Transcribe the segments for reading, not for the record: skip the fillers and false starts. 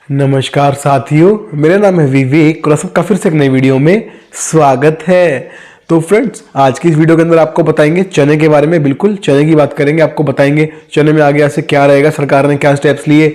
नमस्कार साथियों, मेरा नाम है विवेक और सबका फिर से एक नई वीडियो में स्वागत है। तो फ्रेंड्स, आज की इस वीडियो के अंदर आपको बताएंगे चने के बारे में। बिल्कुल चने की बात करेंगे, आपको बताएंगे चने में आगे ऐसे क्या रहेगा, सरकार ने क्या स्टेप्स लिए,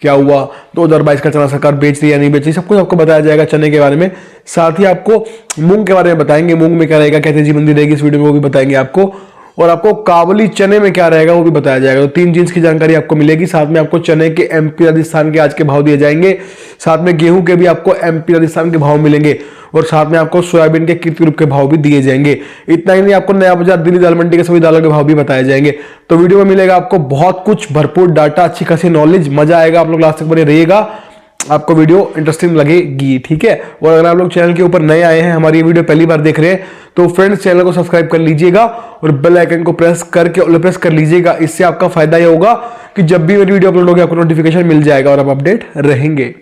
क्या हुआ, 2022 का चना सरकार बेच रही है या नहीं बेच रही, सब कुछ आपको बताया जाएगा चने के बारे में। साथ ही आपको मूंग के बारे में बताएंगे, मूंग में क्या रहेगा, क्या तेजी मंदी रहेगी, इस वीडियो में वो भी बताएंगे आपको। और आपको काबुली चने में क्या रहेगा वो भी बताया जाएगा। तो 3 चीज की जानकारी आपको मिलेगी। साथ में आपको चने के एमपी राजस्थान के आज के भाव दिए जाएंगे। साथ में गेहूं के भी आपको एमपी राजस्थान के भाव मिलेंगे और साथ में आपको सोयाबीन के कीर्ति ग्रुप के भाव भी दिए जाएंगे। इतना ही नहीं, आपको नया बाजार दिल्ली दाल मंडी के सभी दालों के भाव भी बताए जाएंगे। तो वीडियो में मिलेगा आपको बहुत कुछ, भरपूर डाटा, अच्छी खासी नॉलेज, मजा आएगा। आप लोग लास्ट तक बने रहिएगा, आपको वीडियो इंटरेस्टिंग लगेगी, ठीक है। और अगर आप लोग चैनल के ऊपर नए आए हैं, हमारी ये वीडियो पहली बार देख रहे हैं, तो फ्रेंड्स चैनल को सब्सक्राइब कर लीजिएगा और बेल आइकन को प्रेस करके ऑल प्रेस कर लीजिएगा। इससे आपका फायदा ये होगा कि जब भी मेरी वीडियो अपलोड होगी आपको नोटिफिकेशन मिल जाएगा और आप अपडेट रहेंगे।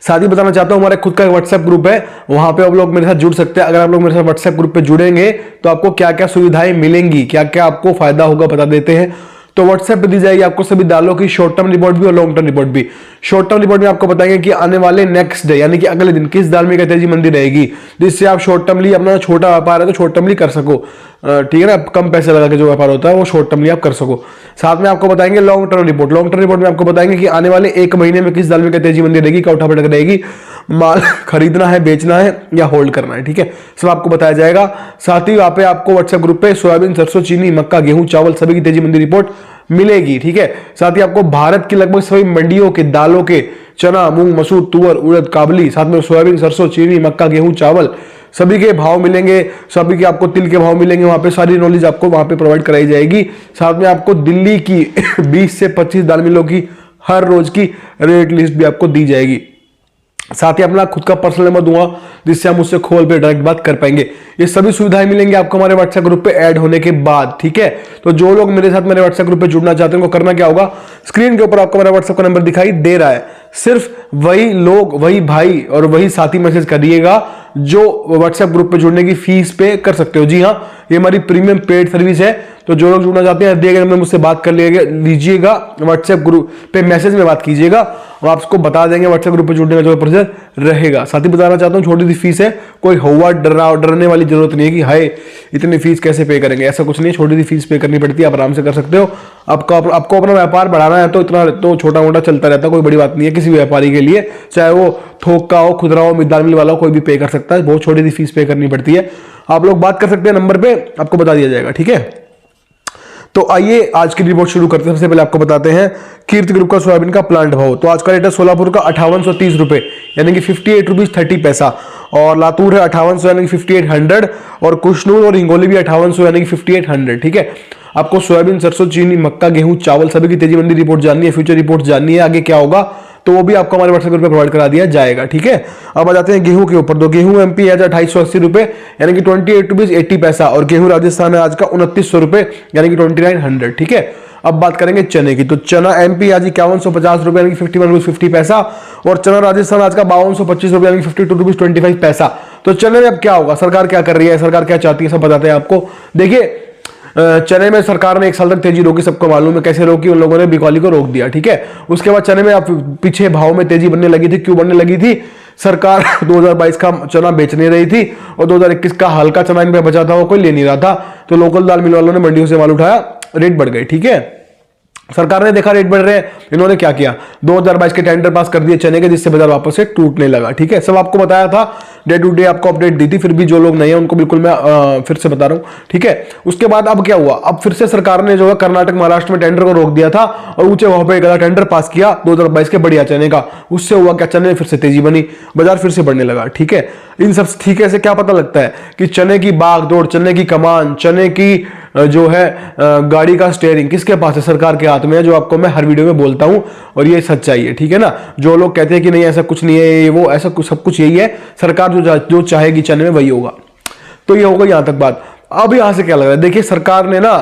साथ ही बताना चाहता हूं, हमारे खुद का व्हाट्सएप ग्रुप है, वहां पे आप लोग मेरे साथ जुड़ सकते हैं। अगर आप लोग मेरे साथ व्हाट्सएप ग्रुप पे जुड़ेंगे तो आपको क्या क्या सुविधाएं मिलेंगी, क्या क्या आपको फायदा होगा, बता देते हैं। तो व्हाट्सएप पे दी जाएगी आपको सभी दालों की शॉर्ट टर्म रिपोर्ट भी और लॉन्ग टर्म रिपोर्ट भी। शॉर्ट टर्म रिपोर्ट में आपको बताएंगे कि आने वाले नेक्स्ट डे यानी कि अगले दिन किस दाल में क्या तेजी मंदी रहेगी, जिससे आप शॉर्ट टर्मली अपना छोटा व्यापार है तो शॉर्ट टर्मली कर सको, ठीक है ना। कम पैसे लगा के जो व्यापार होता है वो शॉर्ट टर्मली आप कर सको। साथ में आपको बताएंगे long term report. Long term report में आपको बताएंगे कि आने वाले 1 महीने में किस दाल में क्या तेजी मंदी रहेगी, क्या उठा पटक रहेगी, माल खरीदना है, बेचना है या होल्ड करना है, ठीक है, सब आपको बताया जाएगा। साथ ही वहां पे आपको व्हाट्सएप ग्रुप पे सोयाबीन, सरसों, चीनी, मक्का, गेहूं, चावल सभी की तेजी मंदी रिपोर्ट मिलेगी, ठीक है। साथ ही आपको भारत की लगभग सभी मंडियों के दालों के चना, मूंग, मसूर, तुअर, उड़द, काबली, साथ में सोयाबीन, सरसों, चीनी, मक्का, गेहूं, चावल सभी के भाव मिलेंगे। सभी के आपको तिल के भाव मिलेंगे, वहां पे सारी नॉलेज आपको वहां पे प्रोवाइड कराई जाएगी। साथ में आपको दिल्ली की 20 से 25 दाल मिलों की हर रोज की रेट लिस्ट भी आपको दी जाएगी। साथ ही अपना खुद का पर्सनल नंबर दूंगा जिससे हम उससे खोल पे डायरेक्ट बात कर पाएंगे। ये सभी सुविधाएं मिलेंगी आपको हमारे व्हाट्सएप ग्रुप पे ऐड होने के बाद, ठीक है। तो जो लोग मेरे साथ मेरे व्हाट्सएप ग्रुप पे जुड़ना चाहते हैं उनको करना क्या होगा, स्क्रीन के ऊपर आपको मेरा व्हाट्सएप का नंबर दिखाई दे रहा है, सिर्फ वही लोग, वही भाई और वही साथी मैसेज करिएगा जो व्हाट्सएप ग्रुप पे जुड़ने की फीस पे कर सकते हो। जी हाँ, ये हमारी प्रीमियम पेड सर्विस है। तो जो लोग जुड़ना चाहते हैं दिए गए नंबर मुझसे बात कर लीजिएगा, व्हाट्सएप ग्रुप पे मैसेज में बात कीजिएगा और आपको बता देंगे व्हाट्सएप ग्रुप पे जुड़ने का जो प्रोसेस रहेगा। साथ ही बताना चाहता हूँ छोटी सी फीस है, कोई हुआ डरने वाली जरूरत नहीं है कि हाय इतनी फीस कैसे पे करेंगे, ऐसा कुछ नहीं है। छोटी सी फीस पे करनी पड़ती है, आप आराम से कर सकते हो। आपको अपना व्यापार बढ़ाना है तो इतना तो छोटा मोटा चलता रहता है, कोई बड़ी बात नहीं है किसी भी व्यापारी के लिए, चाहे वो थोक का हो, खुदरा हो, मिड मिल वाला हो, कोई भी पे कर सकता है। बहुत छोटी सी फीस पे करनी पड़ती है। आप लोग बात कर सकते हैं, नंबर पे आपको बता दिया जाएगा, ठीक है। तो आइए आज की रिपोर्ट शुरू करते हैं। सबसे पहले आपको बताते हैं कीर्ति ग्रुप का सोयाबीन का प्लांट भाव। तो आज का रेट है सोलापुर का 5830 रुपए यानी कि 58 रुपीज 30 पैसा, और लातूर है 5800 यानी कि 5800, और कुशनूर और हिंगोली भी 5800 यानी कि 5800, ठीक है। आपको सोयाबीन, सरसों, चीनी, मक्का, गेहूं, चावल सभी की तेजी मंदी रिपोर्ट जाननी है, फ्यूचर रिपोर्ट जाननी है, आगे क्या होगा तो वो भी आपको हमारे व्हाट्सएप ग्रुप पे प्रोवाइड करा दिया जाएगा, ठीक है। अब आ जाते हैं गेहूं के ऊपर। तो गेहूं एमपी है 2880 रुपए यानी कि 28 रुपीज 80 पैसा, और गेहूं राजस्थान है आज का 2900 रुपए यानी कि 2900, ठीक है। अब बात करेंगे चने की। तो चना एमपी आज 5150 रुपए यानी कि 51 रुपीज 50 पैसा, और चना राजस्थान आज का 5225 रुपए यानी कि 52 रुपीज 25 पैसा। तो चने में अब क्या होगा, सरकार क्या कर रही है, सरकार क्या चाहती है, सब बताते हैं आपको। देखिए चने में सरकार ने 1 साल तक तेजी रोकी, सबको मालूम है कैसे रोकी, उन लोगों ने बिकौली को रोक दिया, ठीक है। उसके बाद चने में अब पीछे भाव में तेजी बनने लगी थी। क्यों बनने लगी थी, सरकार 2022 का चना बेच नहीं रही थी और 2021 का हल्का चना इन पे बचा था वो कोई ले नहीं रहा था, तो लोकल दाल मिल वालों ने मंडियों से माल उठाया, रेट बढ़ गए, ठीक है। सरकार ने देखा रेट बढ़ रहे हैं, इन्होंने क्या किया, 2022 के टेंडर पास कर दिए चने के, जिससे बाजार वापस से टूटने लगा, ठीक है। सब आपको बताया था, डे टू डे आपको अपडेट दी थी, फिर भी जो लोग नहीं है उनको बिल्कुल मैं फिर से बता रहा हूं, ठीक है। उसके बाद अब क्या हुआ, अब फिर से सरकार ने जो है कर्नाटक, महाराष्ट्र में टेंडर को रोक दिया था और ऊंचे वहां पर एक टेंडर पास किया 2022 के बढ़िया चने का। उससे हुआ क्या, चने में फिर से तेजी बनी, बाजार फिर से बढ़ने लगा, ठीक है। इन सब ठीक है से क्या पता लगता है कि चने की बाग दौड़, चने की कमान, चने की जो है गाड़ी का स्टीयरिंग किसके पास है, सरकार के हाथ में है, जो आपको मैं हर वीडियो में बोलता हूं और ये सच्चाई है, ठीक है ना। जो लोग कहते हैं कि नहीं ऐसा कुछ नहीं है, वो ऐसा कुछ सब कुछ यही है, सरकार जो चाहेगी चने में वही होगा। तो ये होगा यहां तक बात। अब यहां से क्या लग रहा है, देखिए सरकार ने ना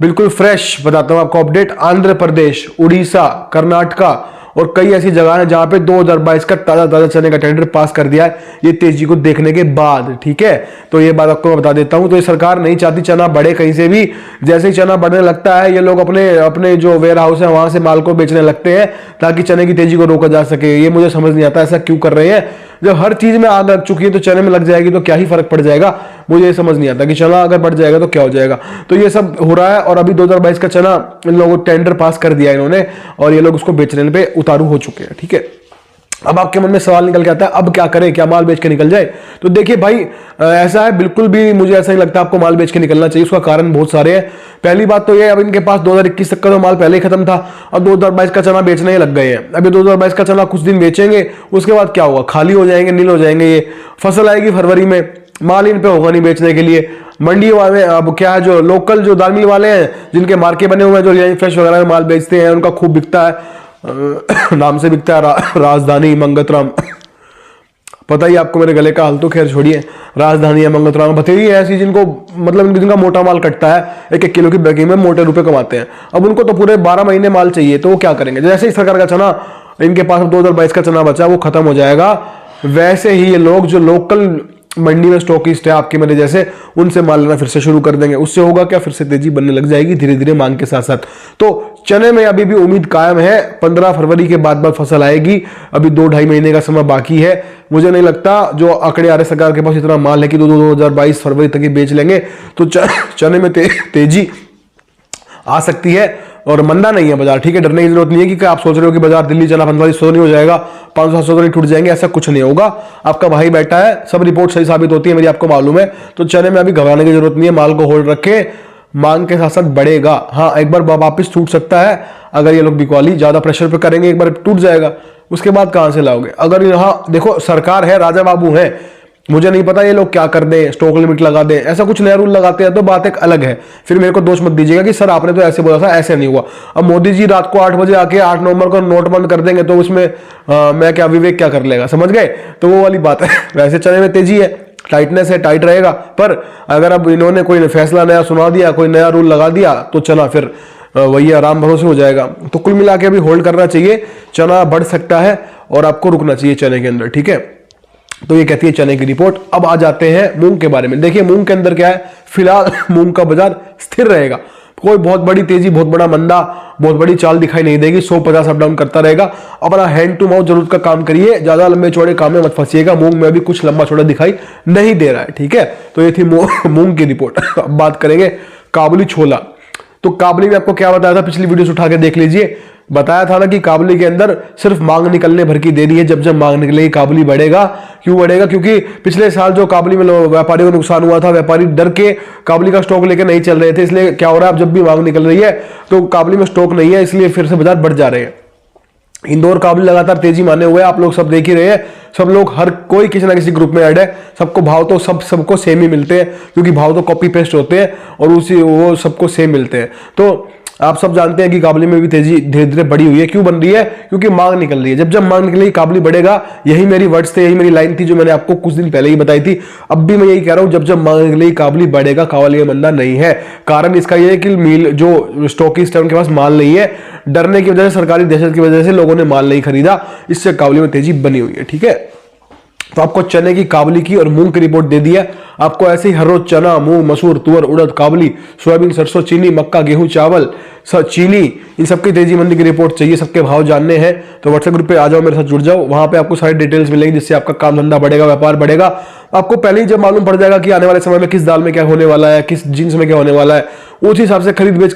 बिल्कुल फ्रेश बताता हूं आपको अपडेट, आंध्र प्रदेश, उड़ीसा, कर्नाटका और कई ऐसी जगह है जहां पे 2022 का ताजा ताजा चने का टेंडर पास कर दिया है ये तेजी को देखने के बाद। ठीक है, तो ये बात आपको मैं बता देता हूं। तो ये सरकार नहीं चाहती चना बढ़े कहीं से भी। जैसे ही चना बढ़ने लगता है ये लोग अपने अपने जो वेयर हाउस है वहां से माल को बेचने लगते हैं ताकि चने की तेजी को रोका जा सके। ये मुझे समझ नहीं आता ऐसा क्यों कर रहे हैं। जब हर चीज में आग लग चुकी है तो चने में लग जाएगी तो क्या ही फर्क पड़ जाएगा। मुझे ये समझ नहीं आता कि चना अगर बढ़ जाएगा तो क्या हो जाएगा। तो ये सब हो रहा है और अभी 2022 का चना इन लोगों टेंडर पास कर दिया इन्होंने और ये लोग उसको बेचने पे उतारू हो चुके हैं। ठीक है, अब आपके मन में सवाल निकल के आता है अब क्या करें, क्या माल बेच के निकल जाए। तो देखिए भाई ऐसा है, बिल्कुल भी मुझे ऐसा नहीं लगता आपको माल बेच के निकलना चाहिए। उसका कारण बहुत सारे हैं। पहली बात तो ये अब इनके पास 2021 तक का तो माल पहले ही खत्म था और 2022 का चना बेचने ही लग गए हैं। अभी 2022 का चना कुछ दिन बेचेंगे उसके बाद क्या होगा, खाली हो जाएंगे, नील हो जाएंगे। ये फसल आएगी फरवरी में, माल इन पे होगा नहीं बेचने के लिए। मंडी वाले अब क्या है, जो लोकल जो दाल मिल वाले हैं जिनके मार्के बने हुए हैं, जो रिलायंस फ्रेश वगैरह में माल बेचते हैं, उनका खूब बिकता है। नाम से बिकता है राजधानी मंगतराम। पता ही आपको मेरे गले का हाल, तो खैर छोड़िए। राजधानी है, मंगतराम, बथेरी है ऐसी जिनको मतलब जिनका मोटा माल कटता है, 1-1 किलो की बैगिंग में मोटे रुपए कमाते हैं। अब उनको तो पूरे 12 महीने माल चाहिए तो वो क्या करेंगे। जैसे ही सरकार का चना इनके पास 2022 का चना बचा वो खत्म हो जाएगा, वैसे ही ये लोग जो लोकल मंडी में स्टॉकिस्ट है आपके मेरे जैसे, उनसे माल लेना फिर से शुरू कर देंगे। उससे होगा क्या, फिर से तेजी बनने लग जाएगी धीरे धीरे मांग के साथ साथ। तो चने में अभी भी उम्मीद कायम है। 15 फरवरी के बाद फसल आएगी। अभी 2-2.5 महीने का समय बाकी है। मुझे नहीं लगता जो आंकड़े आ रहे सरकार के पास इतना माल है कि 2022 फरवरी तक ही बेच लेंगे। तो चने में तेजी आ सकती है और मंदा नहीं है बाजार। ठीक है, डरने की जरूरत नहीं है कि आप सोच रहे हो कि बाजार दिल्ली चना 4500 नहीं हो जाएगा, 500-700 तो नहीं टूट जाएंगे, ऐसा कुछ नहीं होगा। आपका भाई बैठा है, सब रिपोर्ट सही साबित होती है मेरी, आपको मालूम है। तो चने में अभी घबराने की जरूरत नहीं है, माल को होल्ड रखे, मांग के साथ साथ बढ़ेगा। हाँ, एक बार वापिस टूट सकता है अगर ये लोग बिकवाली ज्यादा प्रेशर पे करेंगे, एक बार टूट जाएगा। उसके बाद कहां से लाओगे। अगर यहाँ देखो सरकार है, राजा बाबू है, मुझे नहीं पता ये लोग क्या कर दें, स्टॉक लिमिट लगा दें, ऐसा कुछ नया रूल लगाते हैं तो बात एक अलग है। फिर मेरे को दोष मत दीजिएगा कि सर आपने तो ऐसे बोला था, ऐसे नहीं हुआ। अब मोदी जी रात को 8 बजे आके 8 नवंबर को नोट बंद कर देंगे तो उसमें मैं क्या, विवेक क्या कर लेगा, समझ गए। तो वो वाली बात है। वैसे चने में तेजी है, टाइटनेस है, टाइट रहेगा। पर अगर अब इन्होंने कोई फैसला नया सुना दिया, कोई नया रूल लगा दिया तो चना फिर वही आराम भरोसे हो जाएगा। तो कुल मिला के अभी होल्ड करना चाहिए, चना बढ़ सकता है और आपको रुकना चाहिए चने के अंदर। ठीक है, तो ये कहती है चने की रिपोर्ट। अब आ जाते हैं मूंग के बारे में। देखिए मूंग के अंदर क्या है, फिलहाल मूंग का बाजार स्थिर रहेगा। कोई बहुत बड़ी तेजी, बहुत बड़ा मंदा, बहुत बड़ी चाल दिखाई नहीं देगी। 150 अप डाउन करता रहेगा। अपना हैंड टू माउथ जरूरत का काम करिए, ज्यादा लंबे चौड़े काम में मत फंसिएगा। मूंग में अभी कुछ लंबा चौड़ा दिखाई नहीं दे रहा है। ठीक है, तो ये थी मूंग की रिपोर्ट। अब बात करेंगे काबुली छोला। तो काबुली में आपको क्या बताया था, पिछली वीडियो उठा के देख लीजिए। बताया था ना कि काबुली के अंदर सिर्फ मांग निकलने भर की देरी है। जब जब मांग निकलेगी काबुली बढ़ेगा। क्यों बढ़ेगा, क्योंकि पिछले साल जो काबुली में व्यापारियों को नुकसान हुआ था, व्यापारी डर के काबुली का स्टॉक लेकर नहीं चल रहे थे। इसलिए क्या हो रहा है, अब जब भी मांग निकल रही है तो काबुली में स्टॉक नहीं है, इसलिए फिर से बाजार बढ़ जा रहे हैं। इंदौर काबुली लगातार तेजी माने हुए, आप लोग सब देख ही रहे हैं। सब लोग, हर कोई किसी ना किसी ग्रुप में ऐड है। सबको भाव तो सबको सेम ही मिलते हैं, क्योंकि भाव तो कॉपी पेस्ट होते हैं और उसी वो सबको सेम मिलते हैं। तो आप सब जानते हैं कि काबुली में भी तेजी धीरे धीरे बढ़ी हुई है। क्यों बन रही है, क्योंकि मांग निकल रही है। जब जब मांग निकलेगी काबुली बढ़ेगा। यही मेरी वर्ड्स थे, यही मेरी लाइन थी जो मैंने आपको कुछ दिन पहले ही बताई थी। अब भी मैं यही कह रहा हूं, जब जब मांग निकलेगी काबुली बढ़ेगा, काबुली में मंदा नहीं है। कारण इसका यह है कि मिल जो स्टॉकिस्ट है उनके पास माल नहीं है। डरने की वजह से, सरकारी दहशत की वजह से लोगों ने माल नहीं खरीदा, इससे काबुली में तेजी बनी हुई है। ठीक है, तो आपको चने की, काबुली की और मूंग की रिपोर्ट दे दिया। आपको ऐसे ही हर रोज चना, मूंग, मसूर, तुअर, उड़द, काबुली, सोयाबीन, सरसों, चीनी, मक्का, गेहूं, चावल, चीनी, इन सबकी तेजी मंदी की रिपोर्ट चाहिए, सबके भाव जानने हैं तो व्हाट्सएप ग्रुप पे आ जाओ, मेरे साथ जुड़ जाओ। वहां पे आपको सारी डिटेल्स मिलेंगी, जिससे आपका काम धंधा बढ़ेगा, व्यापार बढ़ेगा। आपको पहले ही जब मालूम पड़ जाएगा कि आने वाले समय में किस दाल में क्या होने वाला है, किस जींस में क्या होने वाला है, उस हिसाब से खरीद बेच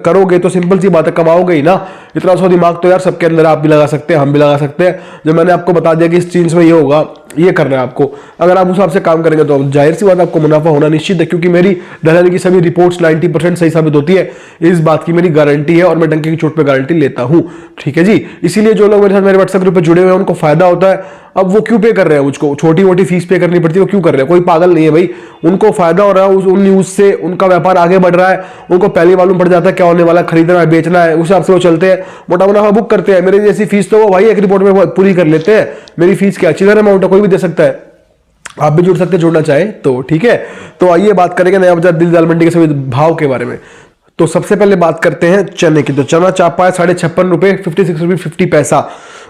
करोगे तो सिंपल सी बात है, कमाओगे ही ना। इतना सा दिमाग तो यार सबके अंदर आप भी लगा सकते हैं, हम भी लगा सकते हैं। जब मैंने आपको बता दिया कि इस जींस में ये होगा, ये करना है आपको, अगर आप उस हिसाब से काम करेंगे तो जाहिर सी बात आपको मुनाफा होना निश्चित है। क्योंकि मेरी दलाली की सभी रिपोर्ट्स 90% सही साबित होती है, इस बात की मेरी गारंटी है और मैं डंके की चोट पे गारंटी लेता हूं। ठीक है जी, इसीलिए जो लोग मेरे साथ मेरे व्हाट्सएप ग्रुप पे जुड़े हुए हैं उनको फायदा होता है। अब वो क्यों पे कर रहे हैं, मुझको छोटी मोटी फीस पे करनी पड़ती है, वो क्यों कर रहे हैं, कोई पागल नहीं है भाई। उनको फायदा हो रहा है उन न्यूज से, उनका व्यापार आगे बढ़ रहा है, उनको पहले मालूम पड़ जाता है क्या होने वाला है, खरीदना है, बेचना है, उस हिसाब से वो चलते हैं, मोटा मुनाफा बुक करते हैं। मेरी जैसी फीस तो वो भाई एक रिपोर्ट में पूरी कर लेते हैं। मेरी फीस क्या चिल्लर अमाउंट है, कोई भी दे सकता है। आप भी जुड़ सकते हैं, जुड़ना चाहे तो। ठीक है, तो आइए बात करेंगे नया बाजार दिल्ली दाल मंडी के सभी भाव के बारे में। तो सबसे पहले बात करते हैं चने की। तो चना चापा है 56 रुपये 56 रुपये 50 पैसा,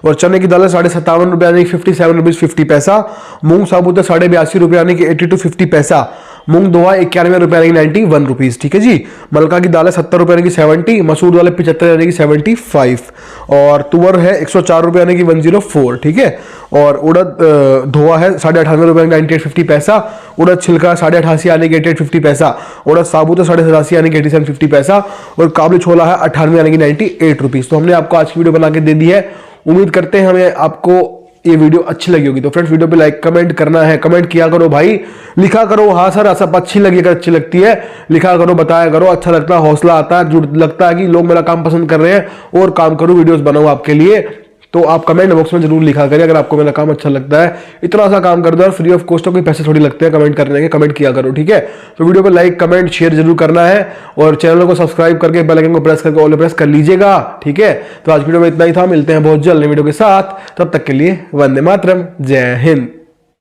और चने की दाल है 57 रुपये यानी कि 57 रुपीज 50 पैसा। मूंग साबुत है 82 रुपये यानी कि 82 50 पैसा। मूंग दोहा 91 रुपये यानी कि 91 रुपीज, ठीक है जी। मलका की दाल है 70 रुपये यानी कि 70, मसूर दाल है 75 यानी कि 75, और तुअर है 104 रुपये यानी कि 104, ठीक है। और उड़द धोआ है 98 रुपये 98.50 पैसा। उड़द छिलका 88 यानी कि 88.50 पैसा। उड़द साबुत है 87 यानी कि 87.50 पैसा। और काबुली छोला है 98 यानी कि 98 रुपीज। तो हमने आपको आज की वीडियो बना के दे दी है। उम्मीद करते हैं हमें आपको ये वीडियो अच्छी लगी होगी। तो फ्रेंड्स वीडियो पे लाइक कमेंट करना है, कमेंट किया करो भाई, लिखा करो हाँ सर सब अच्छी लगी, अगर अच्छी लगती है लिखा करो, बताया करो, अच्छा लगता है, हौसला आता है, जो लगता है कि लोग मेरा काम पसंद कर रहे हैं और काम करूँ, वीडियोस बनाऊँ आपके लिए, तो आप कमेंट बॉक्स में जरूर लिखा करिए अगर आपको मेरा काम अच्छा लगता है। इतना सा काम कर दो और फ्री ऑफ कॉस्ट, कोई पैसे थोड़ी लगते हैं कमेंट करने के, कमेंट किया करो, ठीक है। तो वीडियो को लाइक कमेंट शेयर जरूर करना है, और चैनल को सब्सक्राइब करके बेल आइकन को प्रेस करके ऑल प्रेस कर लीजिएगा, ठीक है। तो आज वीडियो में इतना ही था, मिलते हैं बहुत जल्द नई वीडियो के साथ, तब तक के लिए वंदे मातरम, जय हिंद।